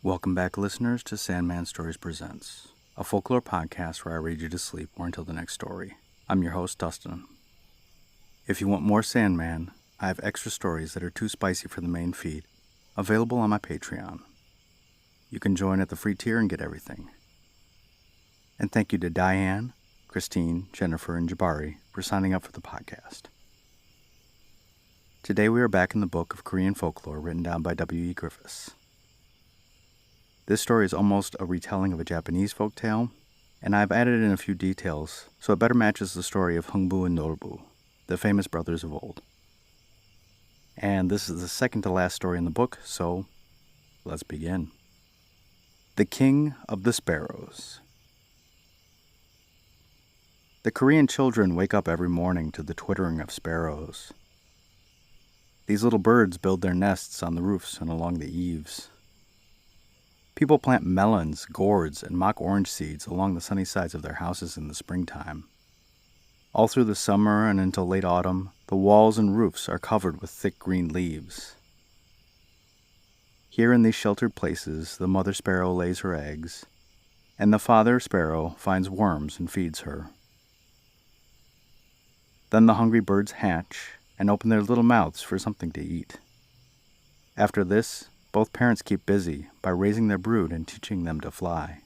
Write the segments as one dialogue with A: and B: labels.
A: Welcome back, listeners, to Sandman Stories Presents, a folklore podcast where I read you to sleep or until the next story. I'm your host, Dustin. If you want more Sandman, I have extra stories that are too spicy for the main feed, available on my Patreon. You can join at the free tier and get everything. And thank you to Diane, Christine, Jennifer, and Jabari for signing up for the podcast. Today we are back in the book of Korean folklore written down by W.E. Griffis. This story is almost a retelling of a Japanese folktale, and I've added in a few details so it better matches the story of Hungbu and Norbu, the famous brothers of old. And this is the second to last story in the book, so let's begin. The King of the Sparrows. The Korean children wake up every morning to the twittering of sparrows. These little birds build their nests on the roofs and along the eaves. People plant melons, gourds, and mock orange seeds along the sunny sides of their houses in the springtime. All through the summer and until late autumn, the walls and roofs are covered with thick green leaves. Here in these sheltered places, the mother sparrow lays her eggs, and the father sparrow finds worms and feeds her. Then the hungry birds hatch and open their little mouths for something to eat. After this, both parents keep busy by raising their brood and teaching them to fly.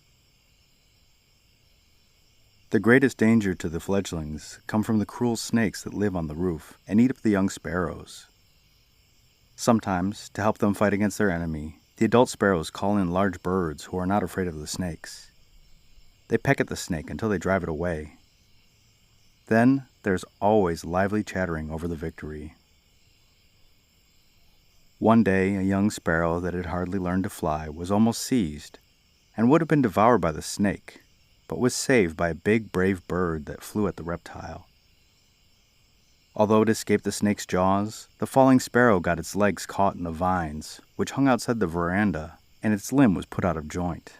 A: The greatest danger to the fledglings come from the cruel snakes that live on the roof and eat up the young sparrows. Sometimes, to help them fight against their enemy, the adult sparrows call in large birds who are not afraid of the snakes. They peck at the snake until they drive it away. Then, there's always lively chattering over the victory. One day, a young sparrow that had hardly learned to fly was almost seized and would have been devoured by the snake, but was saved by a big, brave bird that flew at the reptile. Although it escaped the snake's jaws, the falling sparrow got its legs caught in the vines, which hung outside the veranda, and its limb was put out of joint.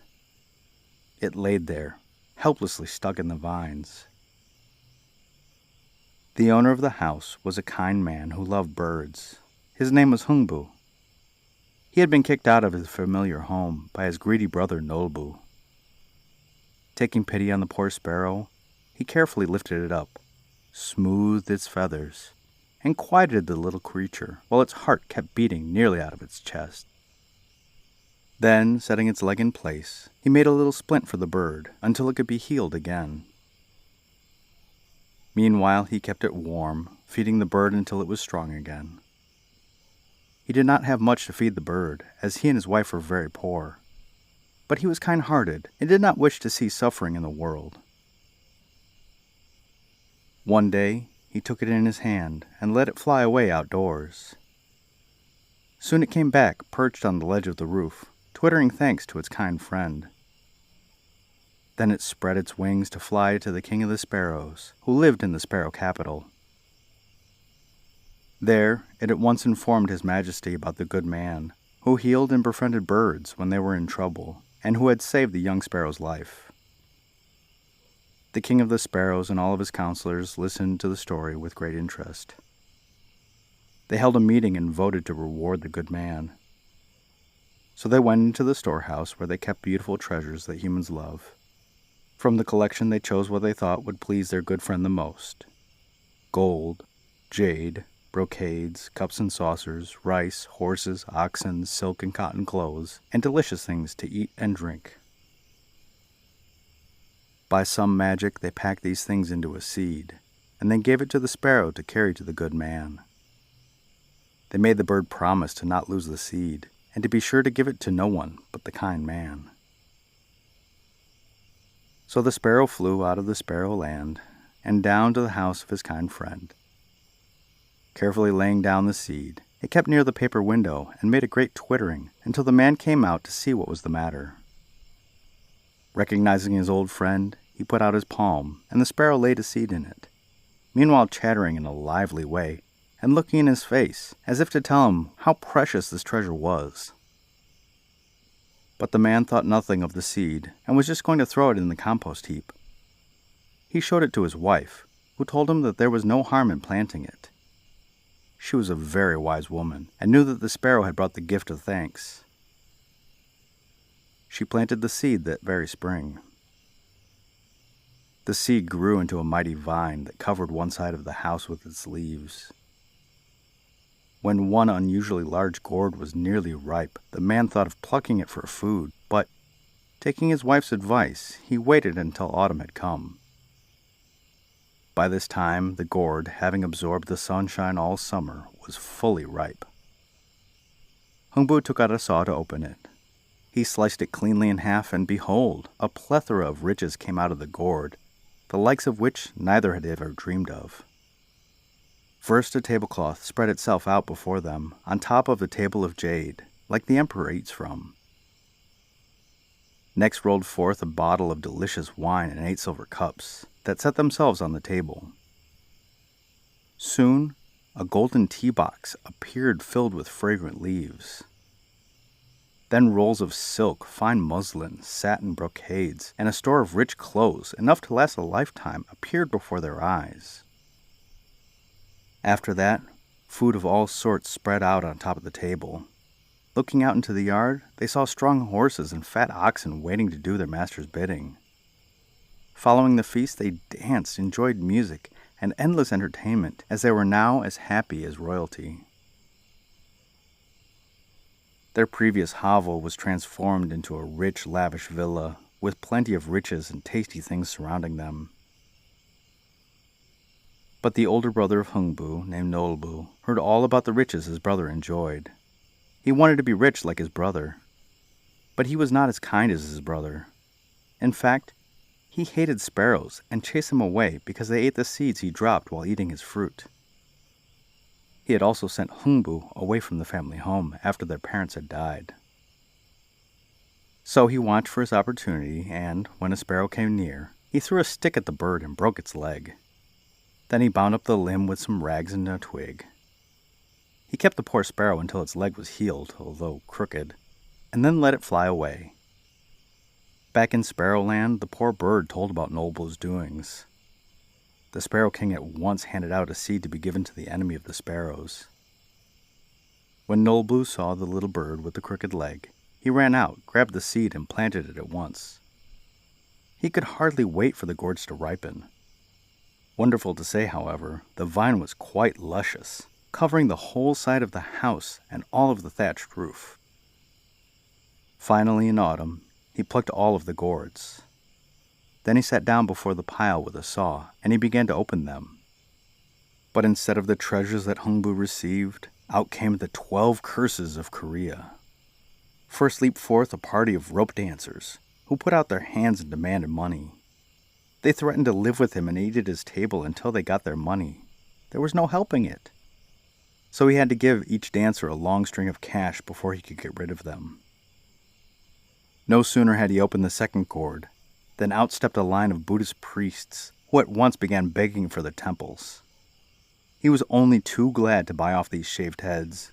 A: It laid there, helplessly stuck in the vines. The owner of the house was a kind man who loved birds. His name was Hungbu. He had been kicked out of his familiar home by his greedy brother Norbu. Taking pity on the poor sparrow, he carefully lifted it up, smoothed its feathers, and quieted the little creature while its heart kept beating nearly out of its chest. Then, setting its leg in place, he made a little splint for the bird until it could be healed again. Meanwhile, he kept it warm, feeding the bird until it was strong again. He did not have much to feed the bird, as he and his wife were very poor. But he was kind-hearted and did not wish to see suffering in the world. One day, he took it in his hand and let it fly away outdoors. Soon it came back, perched on the ledge of the roof, twittering thanks to its kind friend. Then it spread its wings to fly to the king of the sparrows, who lived in the sparrow capital. There, it at once informed His Majesty about the good man, who healed and befriended birds when they were in trouble, and who had saved the young sparrow's life. The king of the sparrows and all of his counselors listened to the story with great interest. They held a meeting and voted to reward the good man. So they went into the storehouse where they kept beautiful treasures that humans love. From the collection they chose what they thought would please their good friend the most: gold, jade, brocades, cups and saucers, rice, horses, oxen, silk and cotton clothes, and delicious things to eat and drink. By some magic, they packed these things into a seed, and then gave it to the sparrow to carry to the good man. They made the bird promise to not lose the seed, and to be sure to give it to no one but the kind man. So the sparrow flew out of the sparrow land, and down to the house of his kind friend. Carefully laying down the seed, it kept near the paper window and made a great twittering until the man came out to see what was the matter. Recognizing his old friend, he put out his palm, and the sparrow laid a seed in it, meanwhile chattering in a lively way and looking in his face as if to tell him how precious this treasure was. But the man thought nothing of the seed and was just going to throw it in the compost heap. He showed it to his wife, who told him that there was no harm in planting it. She was a very wise woman, and knew that the sparrow had brought the gift of thanks. she planted the seed that very spring. The seed grew into a mighty vine that covered one side of the house with its leaves. When one unusually large gourd was nearly ripe, the man thought of plucking it for food, but, taking his wife's advice, he waited until autumn had come. By this time, the gourd, having absorbed the sunshine all summer, was fully ripe. Hungbu took out a saw to open it. He sliced it cleanly in half, and behold, a plethora of riches came out of the gourd, the likes of which neither had ever dreamed of. First, a tablecloth spread itself out before them, on top of a table of jade, like the emperor eats from. Next rolled forth a bottle of delicious wine in 8 silver cups, that set themselves on the table. Soon, a golden tea box appeared filled with fragrant leaves. Then rolls of silk, fine muslin, satin brocades, and a store of rich clothes, enough to last a lifetime, appeared before their eyes. After that, food of all sorts spread out on top of the table. Looking out into the yard, they saw strong horses and fat oxen waiting to do their master's bidding. Following the feast, they danced, enjoyed music, and endless entertainment, as they were now as happy as royalty. Their previous hovel was transformed into a rich, lavish villa, with plenty of riches and tasty things surrounding them. But the older brother of Hungbu, named Nolbu, heard all about the riches his brother enjoyed. He wanted to be rich like his brother. But he was not as kind as his brother. In fact, he hated sparrows and chased them away because they ate the seeds he dropped while eating his fruit. He had also sent Hungbu away from the family home after their parents had died. So he watched for his opportunity, and, when a sparrow came near, he threw a stick at the bird and broke its leg. Then he bound up the limb with some rags and a twig. He kept the poor sparrow until its leg was healed, although crooked, and then let it fly away. Back in Sparrowland, the poor bird told about Nolbu's doings. The Sparrow King at once handed out a seed to be given to the enemy of the sparrows. When Nolbu saw the little bird with the crooked leg, he ran out, grabbed the seed, and planted it at once. He could hardly wait for the gourds to ripen. Wonderful to say, however, the vine was quite luscious, covering the whole side of the house and all of the thatched roof. Finally, in autumn, he plucked all of the gourds. Then he sat down before the pile with a saw, and he began to open them. But instead of the treasures that Hungbu received, out came the 12 curses of Korea. First leaped forth a party of rope dancers, who put out their hands and demanded money. They threatened to live with him and eat at his table until they got their money. There was no helping it. So he had to give each dancer a long string of cash before he could get rid of them. No sooner had he opened the second gourd than out stepped a line of Buddhist priests, who at once began begging for their temples. He was only too glad to buy off these shaved heads.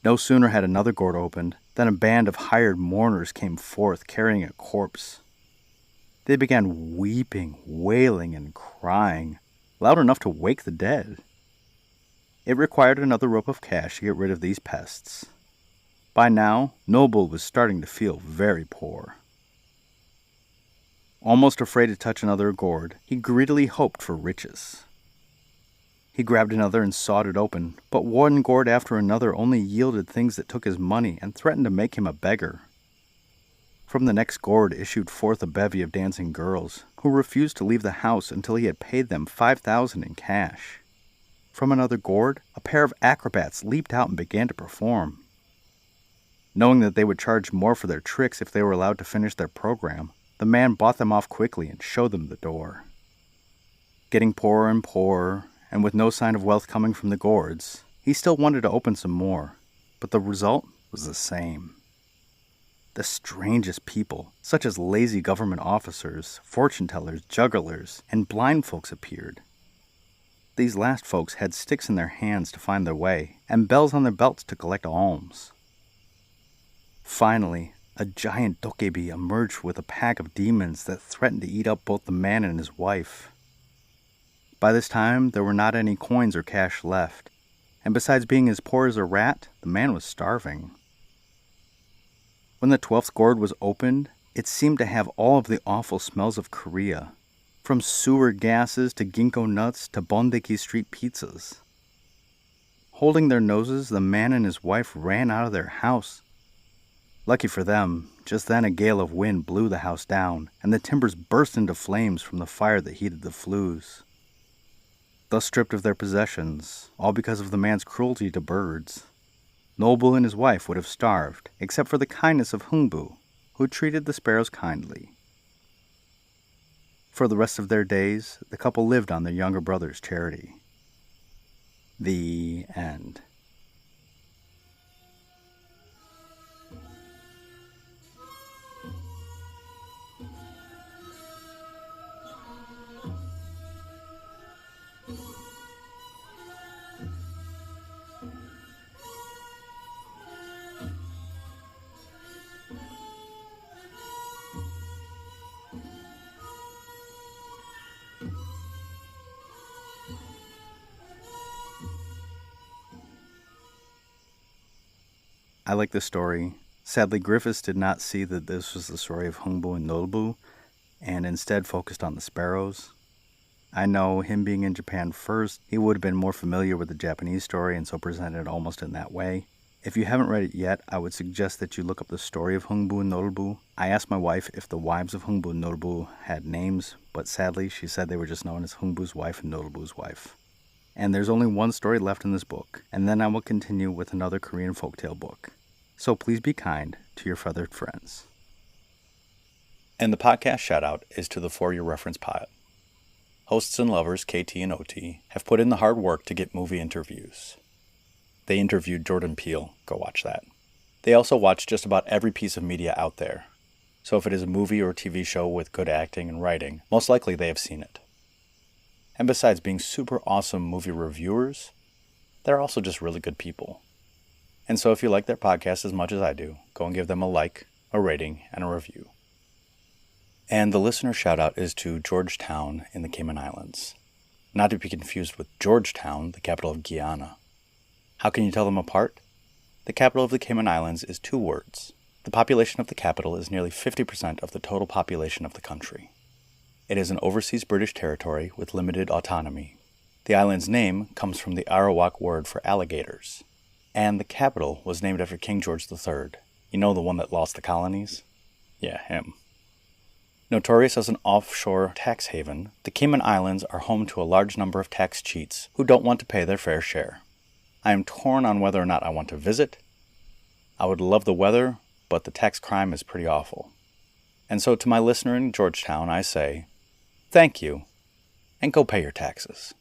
A: No sooner had another gourd opened than a band of hired mourners came forth carrying a corpse. They began weeping, wailing, and crying, loud enough to wake the dead. It required another rope of cash to get rid of these pests. By now, Noble was starting to feel very poor. Almost afraid to touch another gourd, he greedily hoped for riches. He grabbed another and sawed it open, but one gourd after another only yielded things that took his money and threatened to make him a beggar. From the next gourd issued forth a bevy of dancing girls, who refused to leave the house until he had paid them 5,000 in cash. From another gourd, a pair of acrobats leaped out and began to perform. Knowing that they would charge more for their tricks if they were allowed to finish their program, the man bought them off quickly and showed them the door. Getting poorer and poorer, and with no sign of wealth coming from the gourds, he still wanted to open some more, but the result was the same. The strangest people, such as lazy government officers, fortune-tellers, jugglers, and blind folks appeared. These last folks had sticks in their hands to find their way, and bells on their belts to collect alms. Finally, a giant dokebi emerged with a pack of demons that threatened to eat up both the man and his wife. By this time, there were not any coins or cash left, and besides being as poor as a rat, the man was starving. When the 12th gourd was opened, it seemed to have all of the awful smells of Korea, from sewer gases to ginkgo nuts to Bondeki street pizzas. Holding their noses, the man and his wife ran out of their house. Lucky for them, just then a gale of wind blew the house down, and the timbers burst into flames from the fire that heated the flues. Thus stripped of their possessions, all because of the man's cruelty to birds, Nobu and his wife would have starved, except for the kindness of Hungbu, who treated the sparrows kindly. For the rest of their days, the couple lived on their younger brother's charity. The end. I like this story. Sadly, Griffis did not see that this was the story of Hungbu and Nobu, and instead focused on the sparrows. I know, him being in Japan first, he would have been more familiar with the Japanese story and so presented it almost in that way. If you haven't read it yet, I would suggest that you look up the story of Hungbu and Nobu. I asked my wife if the wives of Hungbu and Nobu had names, but sadly she said they were just known as Hungbu's wife and Nobu's wife. And there's only one story left in this book, and then I will continue with another Korean folktale book. So please be kind to your feathered friends. And the podcast shoutout is to the For Your Reference pod. Hosts and lovers KT and OT have put in the hard work to get movie interviews. They interviewed Jordan Peele, go watch that. They also watch just about every piece of media out there. So if it is a movie or TV show with good acting and writing, most likely they have seen it. And besides being super awesome movie reviewers, they're also just really good people. And so if you like their podcast as much as I do, go and give them a like, a rating, and a review. And the listener shoutout is to Georgetown in the Cayman Islands. Not to be confused with Georgetown, the capital of Guyana. How can you tell them apart? The capital of the Cayman Islands is 2 words. The population of the capital is nearly 50% of the total population of the country. It is an overseas British territory with limited autonomy. The island's name comes from the Arawak word for alligators. And the capital was named after King George III. You know, the one that lost the colonies? Yeah, him. Notorious as an offshore tax haven, the Cayman Islands are home to a large number of tax cheats who don't want to pay their fair share. I am torn on whether or not I want to visit. I would love the weather, but the tax crime is pretty awful. And so to my listener in Georgetown, I say, thank you, and go pay your taxes.